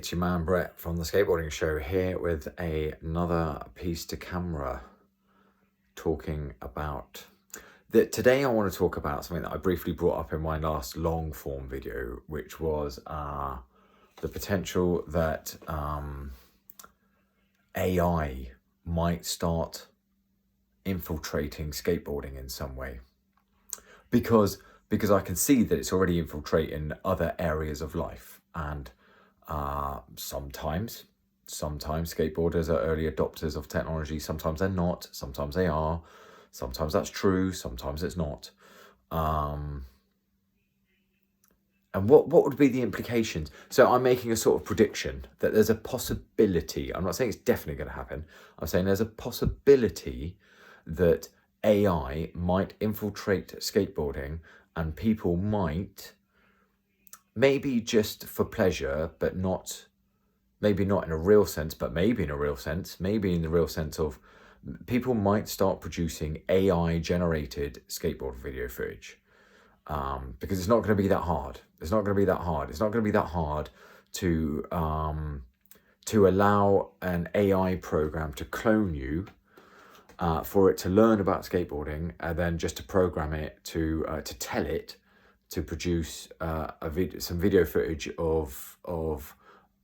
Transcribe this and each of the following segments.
It's your man Brett from the Skateboarding Show here with another piece to camera talking about today I want to talk about something that I briefly brought up in my last long form video, which was the potential that AI might start infiltrating skateboarding in some way, because I can see that it's already infiltrating other areas of life. And sometimes skateboarders are early adopters of technology, sometimes they're not, sometimes they are, sometimes that's true, sometimes it's not. And what would be the implications? So I'm making a sort of prediction that there's a possibility, I'm not saying it's definitely going to happen, I'm saying there's a possibility that AI might infiltrate skateboarding, and people might, maybe just for pleasure, but not, maybe not in a real sense, but maybe in a real sense, maybe in the real sense of people might start producing AI generated skateboard video footage. Because it's not going to be that hard. It's not going to be that hard. It's not going to be that hard to allow an AI program to clone you, for it to learn about skateboarding, and then just to program it to tell it to produce some video footage of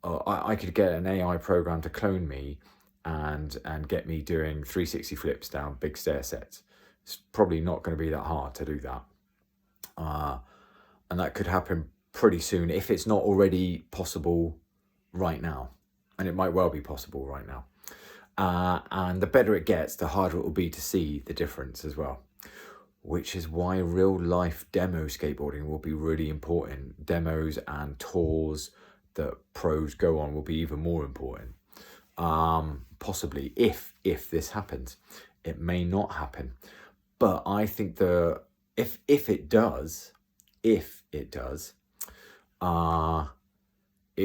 I could get an AI program to clone me and get me doing 360 flips down big stair sets. It's probably not going to be that hard to do that. And that could happen pretty soon if it's not already possible right now. And it might well be possible right now. And the better it gets, the harder it will be to see the difference as well. Which is why real life demo skateboarding will be really important. Demos and tours that pros go on will be even more important. Possibly if this happens. It may not happen. But I think if it does, it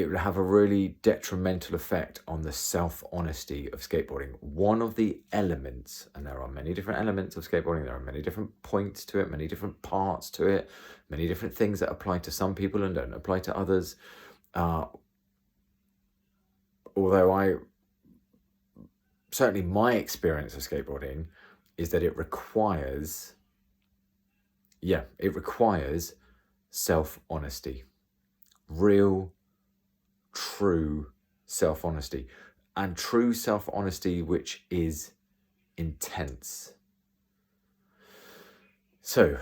would have a really detrimental effect on the self-honesty of skateboarding. One of the elements, and there are many different elements of skateboarding, there are many different points to it, many different parts to it, many different things that apply to some people and don't apply to others. Although certainly my experience of skateboarding is that it requires self-honesty. Real, true self-honesty, and true self-honesty which is intense. So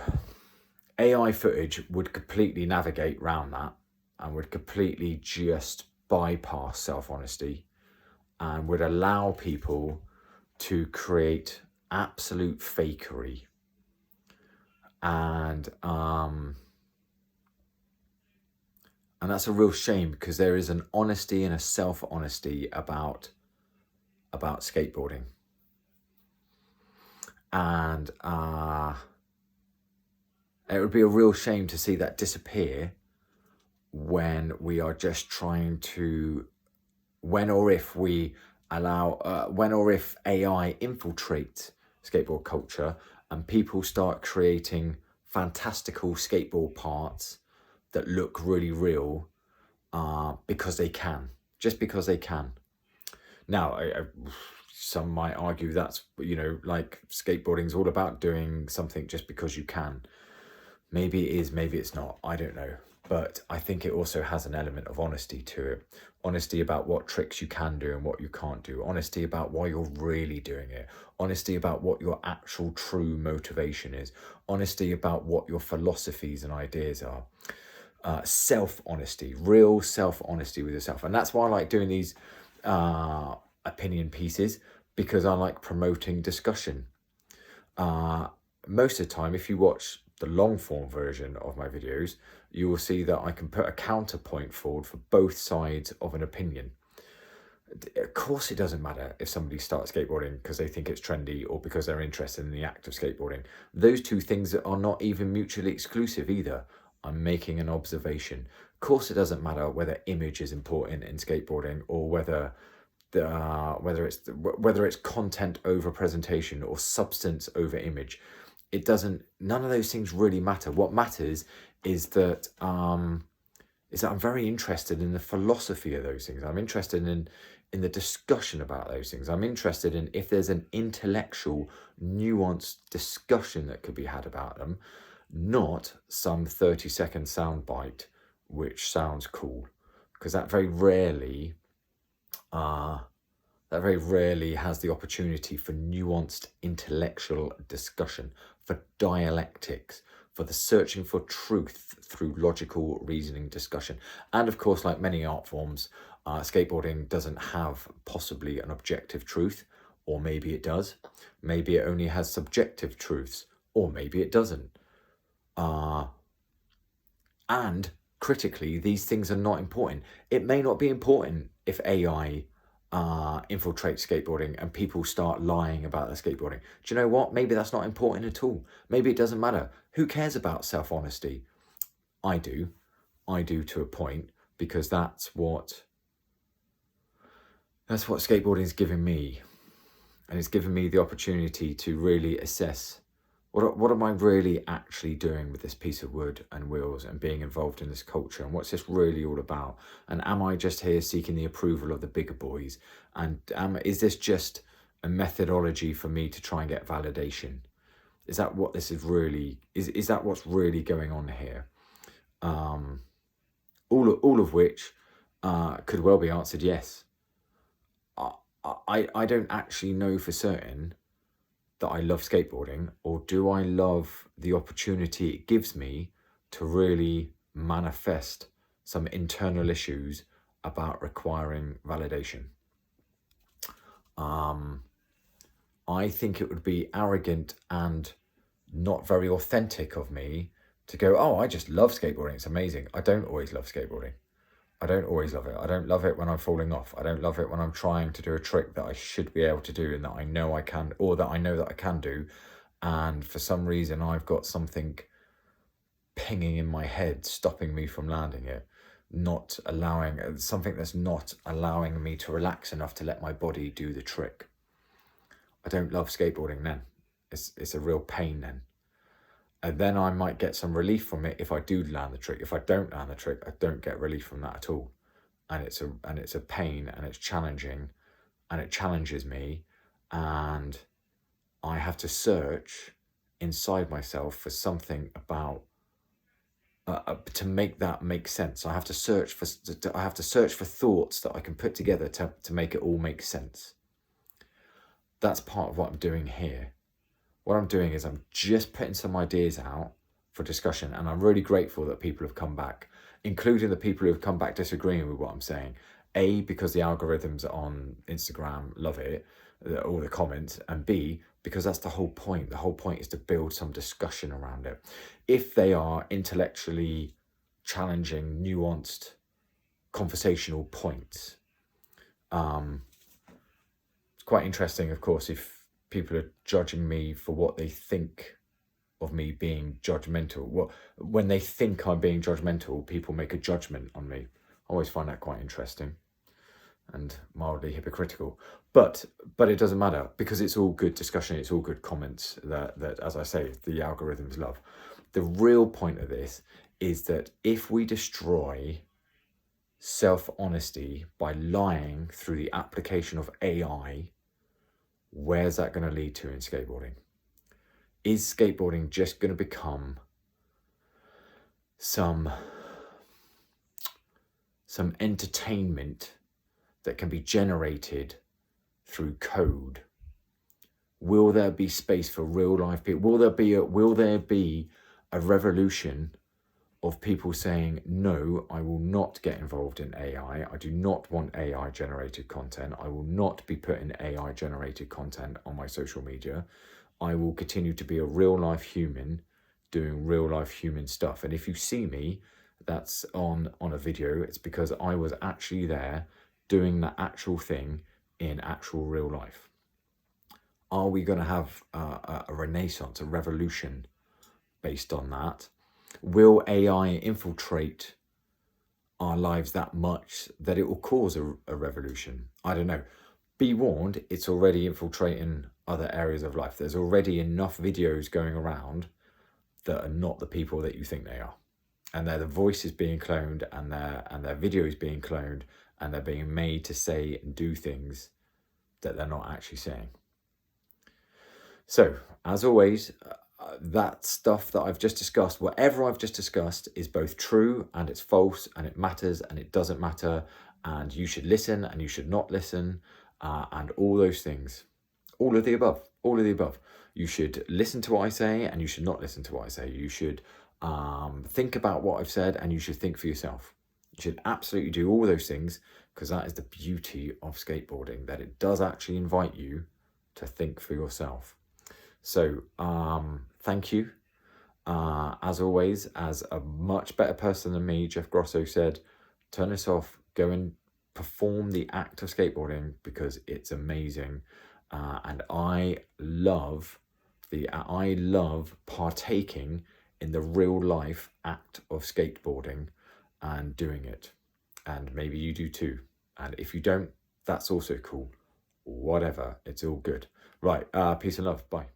AI footage would completely navigate around that and would completely just bypass self-honesty and would allow people to create absolute fakery. And that's a real shame, because there is an honesty and a self-honesty about skateboarding. And it would be a real shame to see that disappear when we are just trying to, when or if AI infiltrates skateboard culture and people start creating fantastical skateboard parts that look really real, because they can, just because they can. Now, some might argue that's, like skateboarding is all about doing something just because you can. Maybe it is, maybe it's not, I don't know. But I think it also has an element of honesty to it. Honesty about what tricks you can do and what you can't do. Honesty about why you're really doing it. Honesty about what your actual true motivation is. Honesty about what your philosophies and ideas are. Self-honesty, real self-honesty with yourself. And that's why I like doing these opinion pieces, because I like promoting discussion. Most of the time, if you watch the long form version of my videos, you will see that I can put a counterpoint forward for both sides of an opinion. Of course, it doesn't matter if somebody starts skateboarding because they think it's trendy or because they're interested in the act of skateboarding. Those two things are not even mutually exclusive either. I'm making an observation. Of course, it doesn't matter whether image is important in skateboarding or whether it's content over presentation or substance over image. It doesn't. None of those things really matter. What matters is that is that I'm very interested in the philosophy of those things. I'm interested in the discussion about those things. I'm interested in if there's an intellectual, nuanced discussion that could be had about them, not some 30-second soundbite which sounds cool, because that very rarely has the opportunity for nuanced intellectual discussion, for dialectics, for the searching for truth through logical reasoning discussion. And of course, like many art forms, skateboarding doesn't have possibly an objective truth, or maybe it does. Maybe it only has subjective truths, or maybe it doesn't. And critically, these things are not important. It may not be important if AI infiltrates skateboarding and people start lying about their skateboarding. Do you know what? Maybe that's not important at all. Maybe it doesn't matter. Who cares about self-honesty? I do. I do to a point, because that's what skateboarding is giving me. And it's given me the opportunity to really assess what am I really actually doing with this piece of wood and wheels and being involved in this culture, and what's this really all about? And am I just here seeking the approval of the bigger boys? And is this just a methodology for me to try and get validation? Is that what this is really, is that what's really going on here? All of which could well be answered yes. I don't actually know for certain that I love skateboarding, or do I love the opportunity it gives me to really manifest some internal issues about requiring validation. I think it would be arrogant and not very authentic of me to go, oh, I just love skateboarding, it's amazing. I don't always love skateboarding. I don't always love it. I don't love it when I'm falling off. I don't love it when I'm trying to do a trick that I should be able to do and that I know I can, or that I know that I can do. And for some reason, I've got something pinging in my head, stopping me from landing it, not allowing, something that's not allowing me to relax enough to let my body do the trick. I don't love skateboarding then. It's a real pain then. And then I might get some relief from it if I do land the trick. If I don't land the trick, I don't get relief from that at all. And it's a pain, and it's challenging, and it challenges me, and I have to search inside myself for something about to make that make sense. I have to search for thoughts that I can put together to make it all make sense. That's part of what I'm doing here. What I'm doing is I'm just putting some ideas out for discussion, and I'm really grateful that people have come back, including the people who have come back disagreeing with what I'm saying. A, because the algorithms on Instagram love it, all the comments, and B, because that's the whole point. The whole point is to build some discussion around it. If they are intellectually challenging, nuanced, conversational points, it's quite interesting, of course, if people are judging me for what they think of me being judgmental. When they think I'm being judgmental, people make a judgment on me. I always find that quite interesting and mildly hypocritical. But it doesn't matter, because it's all good discussion, it's all good comments that, as I say, the algorithms love. The real point of this is that if we destroy self-honesty by lying through the application of AI, where's that going to lead to in skateboarding? Is skateboarding just going to become some entertainment that can be generated through code? Will there be space for real life people? Will there be a revolution of people saying, no, I will not get involved in AI. I do not want AI generated content. I will not be putting AI generated content on my social media. I will continue to be a real life human doing real life human stuff. And if you see me, that's on a video, it's because I was actually there doing that actual thing in actual real life. Are we going to have a renaissance, a revolution based on that? Will AI infiltrate our lives that much that it will cause a revolution? I don't know. Be warned, it's already infiltrating other areas of life. There's already enough videos going around that are not the people that you think they are. and their voice is being cloned, and their video is being cloned, and they're being made to say and do things that they're not actually saying. So, as always, that stuff that I've just discussed, whatever I've just discussed, is both true and it's false, and it matters and it doesn't matter, and you should listen and you should not listen, and all those things. All of the above. All of the above. You should listen to what I say and you should not listen to what I say. You should think about what I've said and you should think for yourself. You should absolutely do all those things, because that is the beauty of skateboarding, that it does actually invite you to think for yourself. So thank you. As always, as a much better person than me, Jeff Grosso said, turn this off, go and perform the act of skateboarding, because it's amazing. And I love partaking in the real life act of skateboarding and doing it. And maybe you do too. And if you don't, that's also cool. Whatever, it's all good. Right, peace and love, bye.